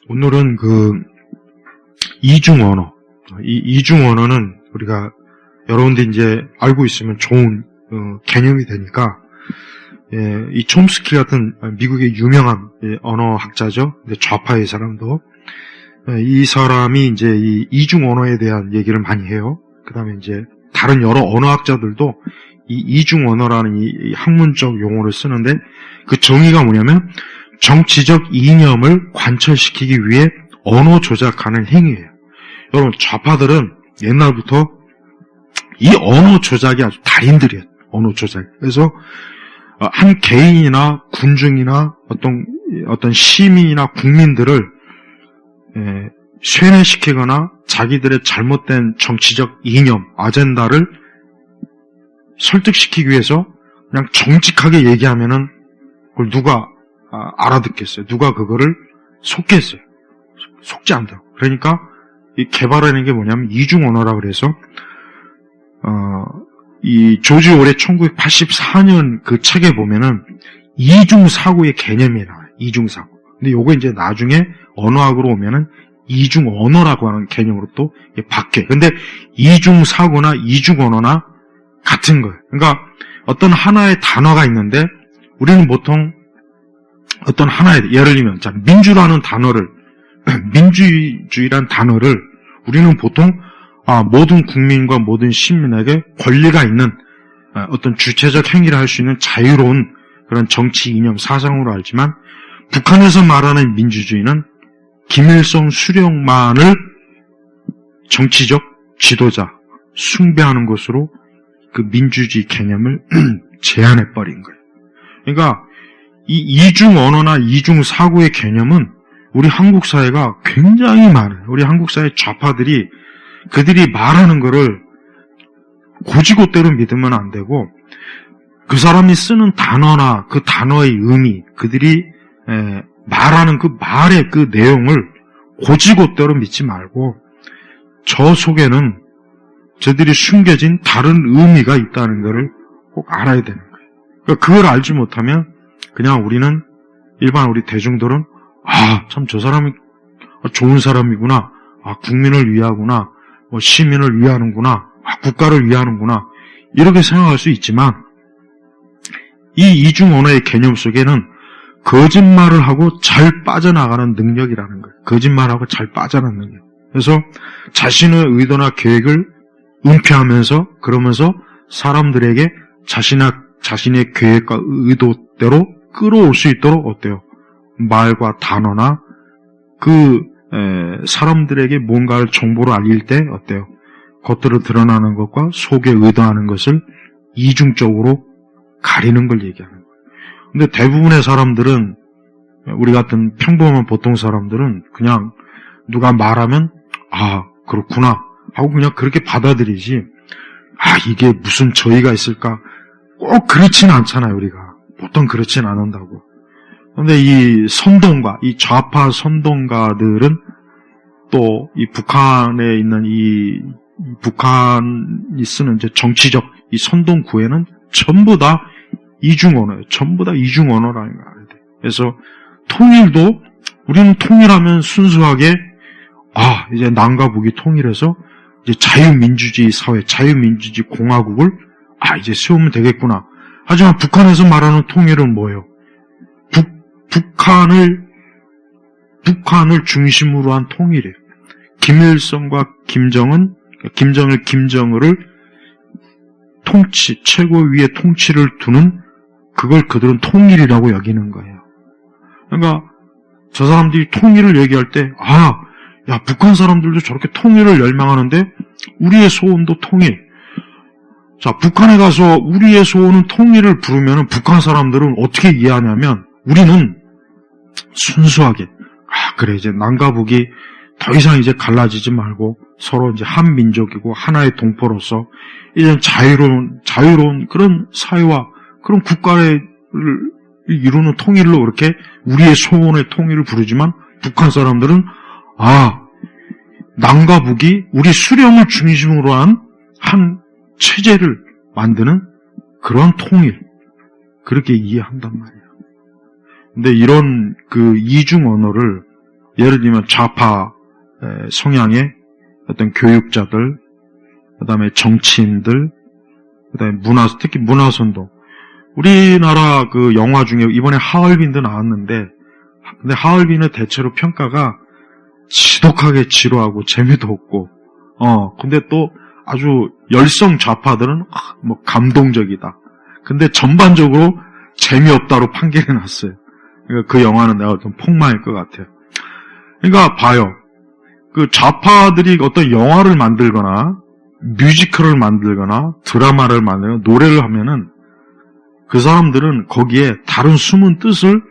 오늘은 이중 언어. 이 이중 언어는 우리가 여러분들 이제 알고 있으면 좋은 개념이 되니까, 이 촘스키 같은 미국의 유명한 언어학자죠. 근데 좌파의 사람도, 이 사람이 이제 이 이중 언어에 대한 얘기를 많이 해요. 그 다음에 이제 다른 여러 언어학자들도 이 이중 언어라는 이 학문적 용어를 쓰는데, 그 정의가 뭐냐면 정치적 이념을 관철시키기 위해 언어 조작하는 행위예요. 여러분, 좌파들은 옛날부터 이 언어 조작이 아주 달인들이에요. 언어 조작. 그래서 한 개인이나 군중이나 어떤 시민이나 국민들을 쇠뇌시키거나 자기들의 잘못된 정치적 이념, 아젠다를 설득시키기 위해서 그냥 정직하게 얘기하면은 그걸 누가 알아듣겠어요? 누가 그거를 속겠어요? 속지 않다고. 그러니까 이 개발하는 게 뭐냐면 이중 언어라 그래서 이 조지 오레 1984년 그 책에 보면은 이중 사고의 개념이 나와요. 이중 사고. 근데 요거 이제 나중에 언어학으로 오면은 이중 언어라고 하는 개념으로 또 바뀌어요. 근데 이중 사고나 이중 언어나 같은 거예요. 그러니까 어떤 하나의 단어가 있는데 우리는 보통 어떤 하나의, 예를 들면 자, 민주라는 단어를 민주주의란 단어를 우리는 보통 모든 국민과 모든 시민에게 권리가 있는 어떤 주체적 행위를 할 수 있는 자유로운 그런 정치 이념 사상으로 알지만, 북한에서 말하는 민주주의는 김일성 수령만을 정치적 지도자, 숭배하는 것으로 그 민주주의 개념을 제한해버린 거예요. 그러니까 이 이중 언어나 이중 사고의 개념은 우리 한국 사회가 굉장히 많아요. 우리 한국 사회 좌파들이 그들이 말하는 거를 고지고대로 믿으면 안 되고, 그 사람이 쓰는 단어나 그 단어의 의미, 그들이 말하는 그 말의 그 내용을 고지고대로 믿지 말고 저 속에는 저들이 숨겨진 다른 의미가 있다는 것을 꼭 알아야 되는 거예요. 그러니까 그걸 알지 못하면 그냥 우리는, 일반 우리 대중들은 참 저 사람이 좋은 사람이구나, 국민을 위하구나, 시민을 위하는구나, 국가를 위하는구나, 이렇게 생각할 수 있지만, 이 이중 언어의 개념 속에는 거짓말을 하고 잘 빠져나가는 능력이라는 거예요. 거짓말하고 잘 빠져나가는 능력. 그래서 자신의 의도나 계획을 은폐하면서, 그러면서 사람들에게 자신의 계획과 의도대로 끌어올 수 있도록 어때요? 말과 단어나 사람들에게 뭔가를 정보를 알릴 때 어때요? 겉으로 드러나는 것과 속에 의도하는 것을 이중적으로 가리는 걸 얘기하는 거예요. 근데 대부분의 사람들은, 우리 같은 평범한 보통 사람들은 그냥 누가 말하면 그렇구나 하고 그냥 그렇게 받아들이지, 이게 무슨 저희가 있을까? 꼭 그렇진 않잖아요, 우리가. 보통 그렇진 않는다고. 근데 이 선동가, 이 좌파 선동가들은 또 이 북한에 있는 이 북한이 쓰는 이제 정치적 이 선동 구애는 전부 다 이중 언어예요. 전부 다 이중 언어라는 거 알아야 돼요. 그래서 통일도, 우리는 통일하면 순수하게 이제 남과 북이 통일해서 이제 자유민주주의 사회, 자유민주주의 공화국을 이제 세우면 되겠구나. 하지만 북한에서 말하는 통일은 뭐예요? 북한을 중심으로 한 통일이에요. 김일성과 김정을을 최고 위에 통치를 두는, 그걸 그들은 통일이라고 여기는 거예요. 그러니까 저 사람들이 통일을 얘기할 때, 북한 사람들도 저렇게 통일을 열망하는데 우리의 소원도 통일. 자, 북한에 가서 우리의 소원은 통일을 부르면 북한 사람들은 어떻게 이해하냐면, 우리는 순수하게 그래, 이제 남과 북이 더 이상 이제 갈라지지 말고 서로 이제 한 민족이고 하나의 동포로서 이제 자유로운 그런 사회와 그런 국가를 이루는 통일로 이렇게 우리의 소원의 통일을 부르지만, 북한 사람들은 남과 북이 우리 수령을 중심으로 한 체제를 만드는 그런 통일, 그렇게 이해한단 말이에요. 근데 이런 그 이중 언어를 예를 들면 좌파 성향의 어떤 교육자들, 그 다음에 정치인들, 그 다음에 특히 문화선도. 우리나라 그 영화 중에 이번에 하얼빈도 나왔는데, 근데 하얼빈은 대체로 평가가 지독하게 지루하고 재미도 없고, 근데 또 아주 열성 좌파들은 뭐 감동적이다. 근데 전반적으로 재미없다로 판결이 났어요. 그러니까 그 영화는 내가 좀 폭망일 것 같아요. 그러니까 봐요. 그 좌파들이 어떤 영화를 만들거나 뮤지컬을 만들거나 드라마를 만들거나 노래를 하면은 그 사람들은 거기에 다른 숨은 뜻을,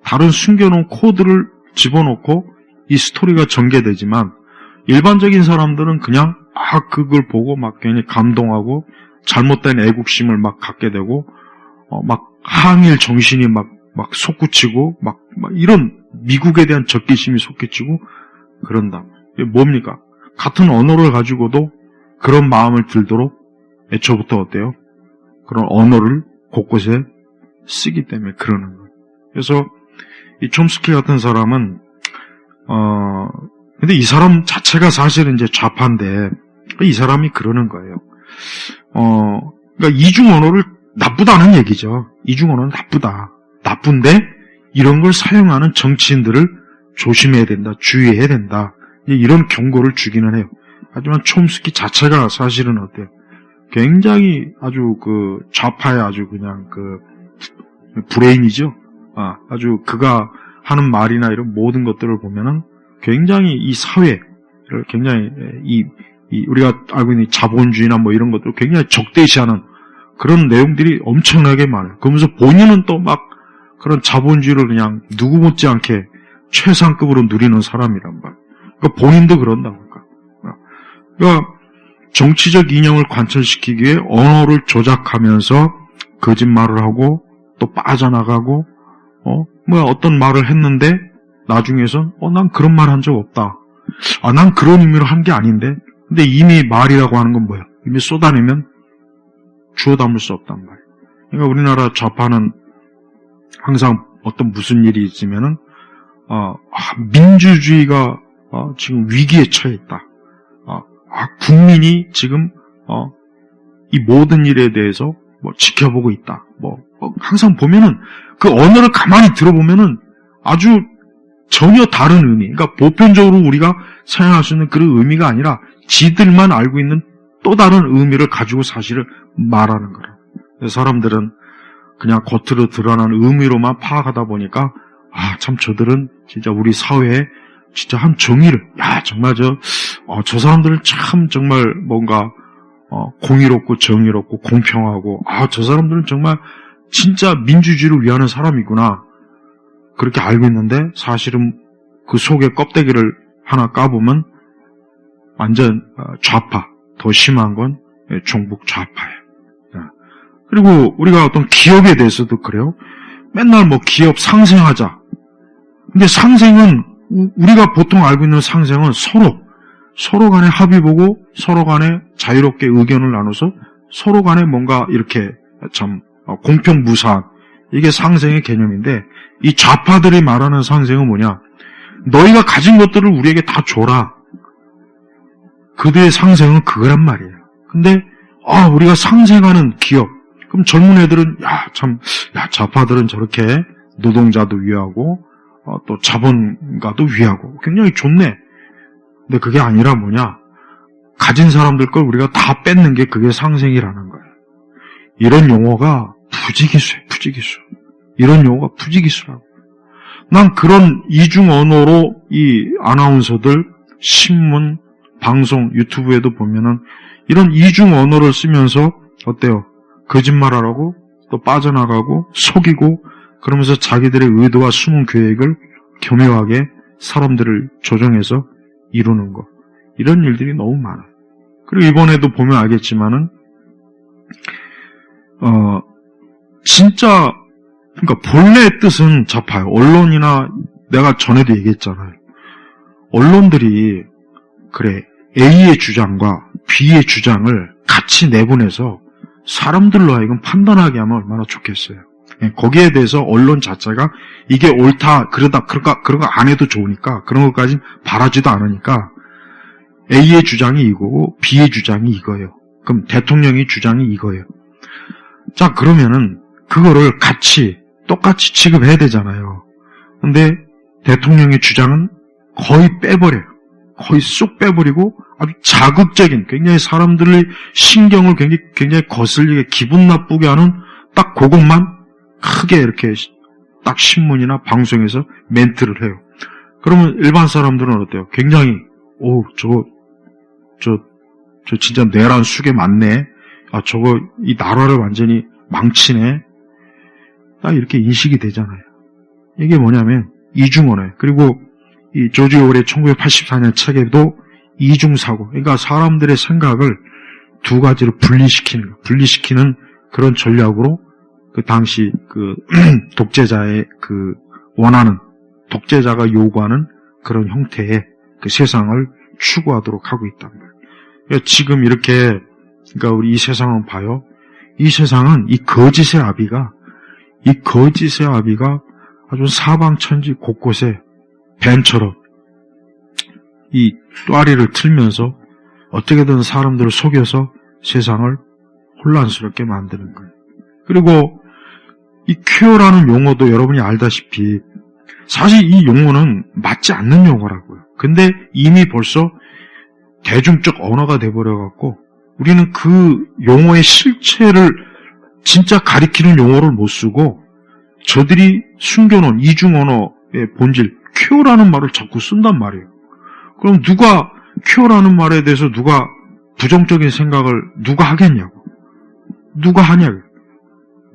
다른 숨겨놓은 코드를 집어넣고 이 스토리가 전개되지만 일반적인 사람들은 그냥 그걸 보고 막 괜히 감동하고 잘못된 애국심을 막 갖게 되고 막 항일 정신이 막 솟구치고 막 이런 미국에 대한 적개심이 솟구치고 그런다. 이게 뭡니까? 같은 언어를 가지고도 그런 마음을 들도록 애초부터 어때요? 그런 언어를 곳곳에 쓰기 때문에 그러는 거예요. 그래서 이 촘스키 같은 사람은 근데 이 사람 자체가 사실은 이제 좌파인데 이 사람이 그러는 거예요. 그러니까 이중 언어를 나쁘다는 얘기죠. 이중 언어는 나쁘다. 나쁜데 이런 걸 사용하는 정치인들을 조심해야 된다. 주의해야 된다. 이런 경고를 주기는 해요. 하지만 촘스키 자체가 사실은 어때요? 굉장히 아주 그 좌파의 아주 그냥 그 브레인이죠. 아주 그가 하는 말이나 이런 모든 것들을 보면은 굉장히 이 사회를 굉장히 우리가 알고 있는 자본주의나 뭐 이런 것들 굉장히 적대시하는 그런 내용들이 엄청나게 많아요. 그러면서 본인은 또 막 그런 자본주의를 그냥 누구 못지않게 최상급으로 누리는 사람이란 말이에요. 그러니까 본인도 그런다고. 그러니까 정치적 이념을 관철시키기 위해 언어를 조작하면서 거짓말을 하고 또 빠져나가고 어떤 말을 했는데 나중에선 난 그런 말 한 적 없다. 난 그런 의미로 한 게 아닌데. 근데 이미 말이라고 하는 건 뭐야? 이미 쏟아내면 주워 담을 수 없단 말이야. 그러니까 우리나라 좌파는 항상 어떤 무슨 일이 있으면은 민주주의가 지금 위기에 처해 있다. 국민이 지금 이 모든 일에 대해서 지켜보고 있다. 항상 보면은 그 언어를 가만히 들어보면은 아주 전혀 다른 의미. 그러니까 보편적으로 우리가 사용할 수 있는 그런 의미가 아니라 지들만 알고 있는 또 다른 의미를 가지고 사실을 말하는 거라. 사람들은 그냥 겉으로 드러난 의미로만 파악하다 보니까 참 저들은 진짜 우리 사회에 진짜 한 정의를 정말 저 사람들은 참 정말 뭔가 공의롭고 정의롭고 공평하고 저 사람들은 정말 진짜 민주주의를 위하는 사람이구나 그렇게 알고 있는데 사실은 그 속에 껍데기를 하나 까보면 완전 좌파, 더 심한 건 종북 좌파예요. 그리고 우리가 어떤 기업에 대해서도 그래요. 맨날 기업 상생하자. 근데 상생은 우리가 보통 알고 있는 상생은 서로 간에 합의 보고 서로 간에 자유롭게 의견을 나눠서 서로 간에 뭔가 이렇게 참 공평무사한 이게 상생의 개념인데 이 좌파들이 말하는 상생은 뭐냐? 너희가 가진 것들을 우리에게 다 줘라. 그들의 상생은 그거란 말이에요. 근데 우리가 상생하는 기업. 그럼 젊은 애들은 좌파들은 저렇게 노동자도 위하고 또 자본가도 위하고 굉장히 좋네. 근데 그게 아니라 뭐냐? 가진 사람들 걸 우리가 다 뺏는 게 그게 상생이라는 거예요. 이런 용어가 부지기수예요. 부지기수. 이런 용어가 부지기수라고. 난 그런 이중 언어로 이 아나운서들, 신문, 방송, 유튜브에도 보면은 이런 이중 언어를 쓰면서 어때요? 거짓말하라고 또 빠져나가고 속이고 그러면서 자기들의 의도와 숨은 계획을 교묘하게 사람들을 조정해서 이루는 것. 이런 일들이 너무 많아요. 그리고 이번에도 보면 알겠지만은 진짜 그러니까 본래의 뜻은 좌파예요. 언론이나 내가 전에도 얘기했잖아요. 언론들이 그래 A의 주장과 B의 주장을 같이 내보내서 사람들로 하여금 판단하게 하면 얼마나 좋겠어요. 거기에 대해서 언론 자체가 이게 옳다, 그러다, 그런 거 안 해도 좋으니까, 그런 것까지 바라지도 않으니까, A의 주장이 이거고, B의 주장이 이거예요. 그럼 대통령의 주장이 이거예요. 자, 그러면은, 그거를 똑같이 취급해야 되잖아요. 근데, 대통령의 주장은 거의 빼버려요. 거의 쏙 빼버리고, 아주 자극적인, 굉장히 사람들의 신경을 굉장히 거슬리게, 기분 나쁘게 하는 딱 그것만 크게 이렇게 딱 신문이나 방송에서 멘트를 해요. 그러면 일반 사람들은 어때요? 굉장히, 저 진짜 내란 숙에 맞네. 저거 이 나라를 완전히 망치네. 딱 이렇게 인식이 되잖아요. 이게 뭐냐면 이중언어예요. 그리고 이 조지 오웰의 1984년 책에도 이중사고, 그러니까 사람들의 생각을 두 가지로 분리시키는 그런 전략으로 그 당시 그 독재자의 그 원하는, 독재자가 요구하는 그런 형태의 그 세상을 추구하도록 하고 있단 말이에요. 그러니까 지금 이렇게, 그러니까 우리 이 세상을 봐요. 이 세상은 이 거짓의 아비가 아주 사방천지 곳곳에 뱀처럼 이 또아리를 틀면서 어떻게든 사람들을 속여서 세상을 혼란스럽게 만드는 거예요. 그리고 이 큐어라는 용어도 여러분이 알다시피 사실 이 용어는 맞지 않는 용어라고요. 근데 이미 벌써 대중적 언어가 돼버려갖고 우리는 그 용어의 실체를 진짜 가리키는 용어를 못 쓰고 저들이 숨겨놓은 이중언어의 본질, 큐어라는 말을 자꾸 쓴단 말이에요. 그럼 누가 큐어라는 말에 대해서 누가 부정적인 생각을 누가 하겠냐고. 누가 하냐고.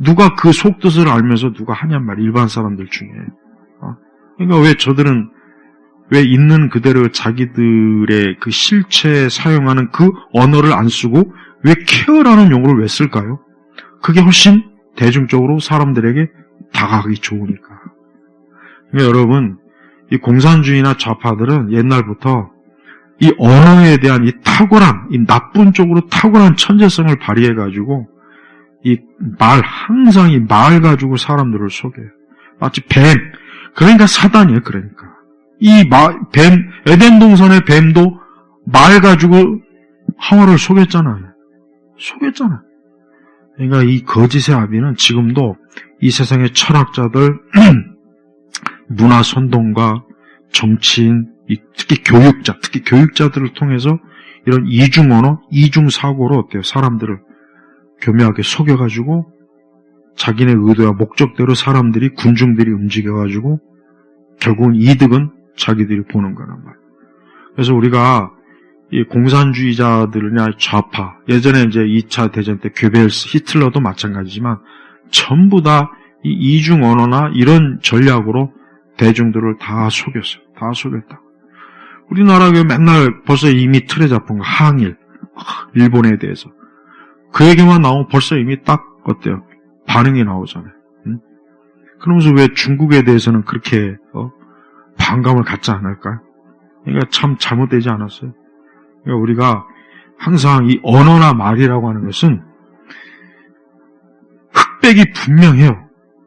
누가 그 속뜻을 알면서 누가 하냔 말이에요. 일반 사람들 중에. 그러니까 왜 저들은 왜 있는 그대로 자기들의 그 실체에 사용하는 그 언어를 안 쓰고 왜 큐어라는 용어를 왜 쓸까요? 그게 훨씬 대중적으로 사람들에게 다가가기 좋으니까. 그러니까 여러분, 이 공산주의나 좌파들은 옛날부터 이 언어에 대한 이 탁월한, 이 나쁜 쪽으로 탁월한 천재성을 발휘해가지고 항상 이 말 가지고 사람들을 속여요. 마치 뱀, 그러니까 사단이에요, 그러니까. 에덴 동산의 뱀도 말 가지고 하와를 속였잖아요. 그러니까 이 거짓의 아비는 지금도 이 세상의 철학자들, 문화 선동가, 정치인, 특히 교육자들을 통해서 이런 이중언어, 이중사고로 어때요? 사람들을 교묘하게 속여가지고 자기네 의도와 목적대로 군중들이 움직여가지고 결국은 이득은 자기들이 보는 거란 말이에요. 그래서 우리가 이 공산주의자들이나 좌파, 예전에 이제 2차 대전 때 괴벨스, 히틀러도 마찬가지지만 전부 다 이 이중언어나 이런 전략으로 대중들을 다 속였어요. 다 속였다. 우리나라가 맨날 벌써 이미 틀에 잡힌 거, 항일, 일본에 대해서. 그 얘기만 나오면 벌써 이미 딱, 어때요? 반응이 나오잖아요. 응? 그러면서 왜 중국에 대해서는 그렇게, 반감을 갖지 않을까요? 그러니까 참 잘못되지 않았어요. 그러니까 우리가 항상 이 언어나 말이라고 하는 것은 흑백이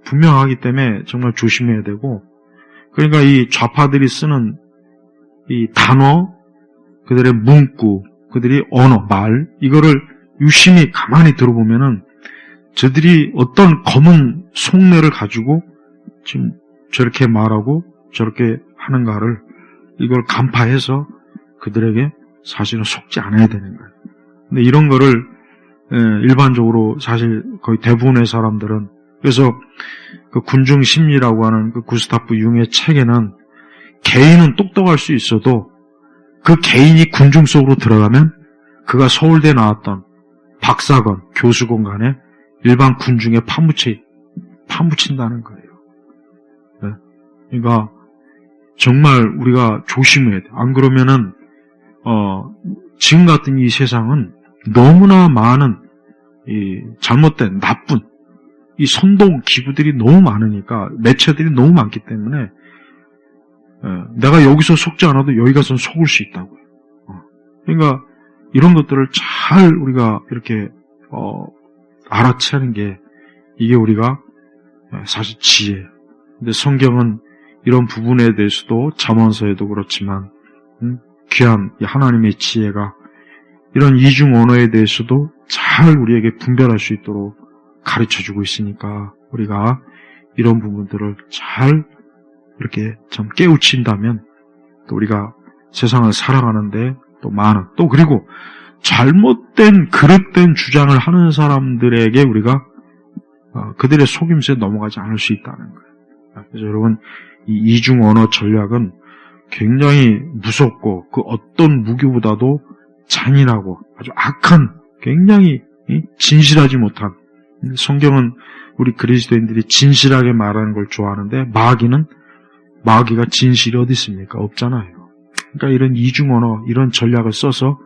분명하기 때문에 정말 조심해야 되고, 그러니까 이 좌파들이 쓰는 이 단어, 그들의 문구, 그들이 언어, 말, 이거를 유심히 가만히 들어보면은 저들이 어떤 검은 속내를 가지고 지금 저렇게 말하고 저렇게 하는가를 이걸 간파해서 그들에게 사실은 속지 않아야 되는 거예요. 근데 이런 거를 일반적으로 사실 거의 대부분의 사람들은, 그래서 그 군중심리라고 하는 그 구스타프 융의 책에는 개인은 똑똑할 수 있어도 그 개인이 군중 속으로 들어가면 그가 서울대 나왔던 박사건, 교수건 간에 일반 군중에 파묻힌다는 거예요. 네. 그러니까 정말 우리가 조심해야 돼. 안 그러면은 지금 같은 이 세상은 너무나 많은 이 잘못된 나쁜 이 선동 기구들이 너무 많으니까, 매체들이 너무 많기 때문에 내가 여기서 속지 않아도 여기 가서는 속을 수 있다고요. 그러니까 이런 것들을 잘 우리가 이렇게 알아채는 게, 이게 우리가 사실 지혜예요. 근데 성경은 이런 부분에 대해서도 잠언서에도 그렇지만 귀한 하나님의 지혜가 이런 이중 언어에 대해서도 잘 우리에게 분별할 수 있도록 가르쳐주고 있으니까 우리가 이런 부분들을 잘 이렇게 참 깨우친다면 또 우리가 세상을 살아가는데 또 많은 또 그리고 잘못된 그릇된 주장을 하는 사람들에게 우리가 그들의 속임수에 넘어가지 않을 수 있다는 거예요. 그래서 여러분 이 이중 언어 전략은 굉장히 무섭고 그 어떤 무기보다도 잔인하고 아주 악한 굉장히 진실하지 못한 성경은 우리 그리스도인들이 진실하게 말하는 걸 좋아하는데 마귀가 진실이 어디 있습니까? 없잖아요. 그러니까 이런 이중 언어 이런 전략을 써서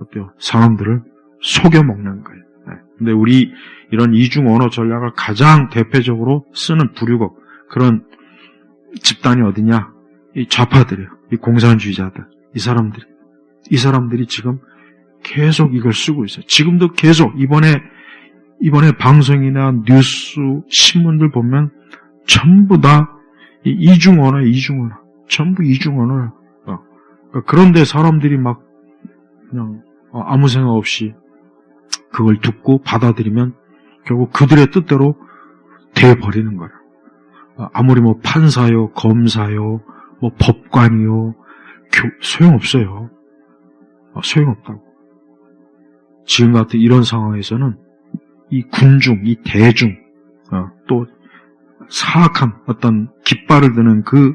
어때요? 사람들을 속여먹는 거예요. 근데 우리 이런 이중 언어 전략을 가장 대표적으로 쓰는 부류국 그런 집단이 어디냐? 이 좌파들이에요. 이 공산주의자들. 이 사람들이 지금 계속 이걸 쓰고 있어요. 지금도 계속 이번에 방송이나 뉴스, 신문들 보면 전부 다 이중 언어. 전부 이중 언어야. 그런데 사람들이 막 그냥 아무 생각 없이 그걸 듣고 받아들이면 결국 그들의 뜻대로 돼버리는 거야. 아무리 뭐 판사요, 검사요, 뭐 법관이요, 소용없어요. 소용없다고. 지금 같은 이런 상황에서는 이 군중, 이 대중, 또 사악한 어떤 깃발을 드는 그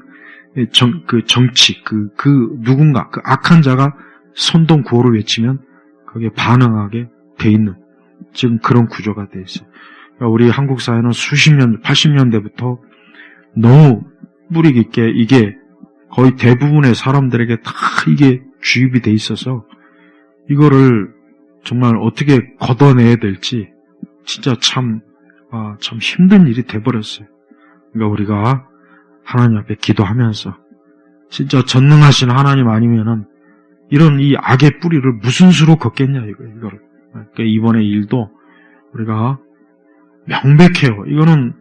정치, 누군가, 그 악한 자가 선동 구호를 외치면 거기에 반응하게 돼 있는 지금 그런 구조가 돼 있어요. 그러니까 우리 한국 사회는 수십 년, 80년대부터 너무 뿌리 깊게 이게 거의 대부분의 사람들에게 다 이게 주입이 돼 있어서 이거를 정말 어떻게 걷어내야 될지 진짜 참 힘든 일이 돼버렸어요. 그러니까 우리가 하나님 앞에 기도하면서 진짜 전능하신 하나님 아니면은 이런 이 악의 뿌리를 무슨 수로 걷겠냐 이거를. 그러니까 이번에 일도 우리가 명백해요. 이거는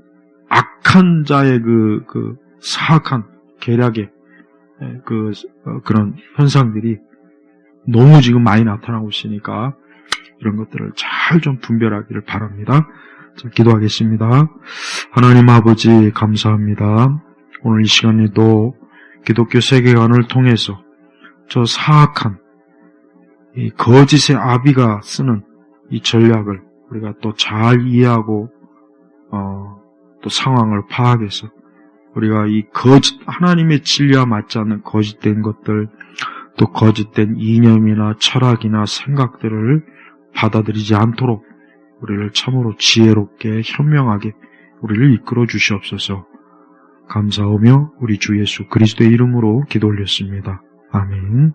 악한 자의 그 사악한 계략의 그런 현상들이 너무 지금 많이 나타나고 있으니까 이런 것들을 잘 좀 분별하기를 바랍니다. 자, 기도하겠습니다. 하나님 아버지 감사합니다. 오늘 이 시간에도 기독교 세계관을 통해서 저 사악한 이 거짓의 아비가 쓰는 이 전략을 우리가 또 잘 이해하고 또 상황을 파악해서 우리가 이 하나님의 진리와 맞지 않는 거짓된 것들 또 거짓된 이념이나 철학이나 생각들을 받아들이지 않도록 우리를 참으로 지혜롭게 현명하게 우리를 이끌어 주시옵소서. 감사하며 우리 주 예수 그리스도의 이름으로 기도 올렸습니다. 아멘.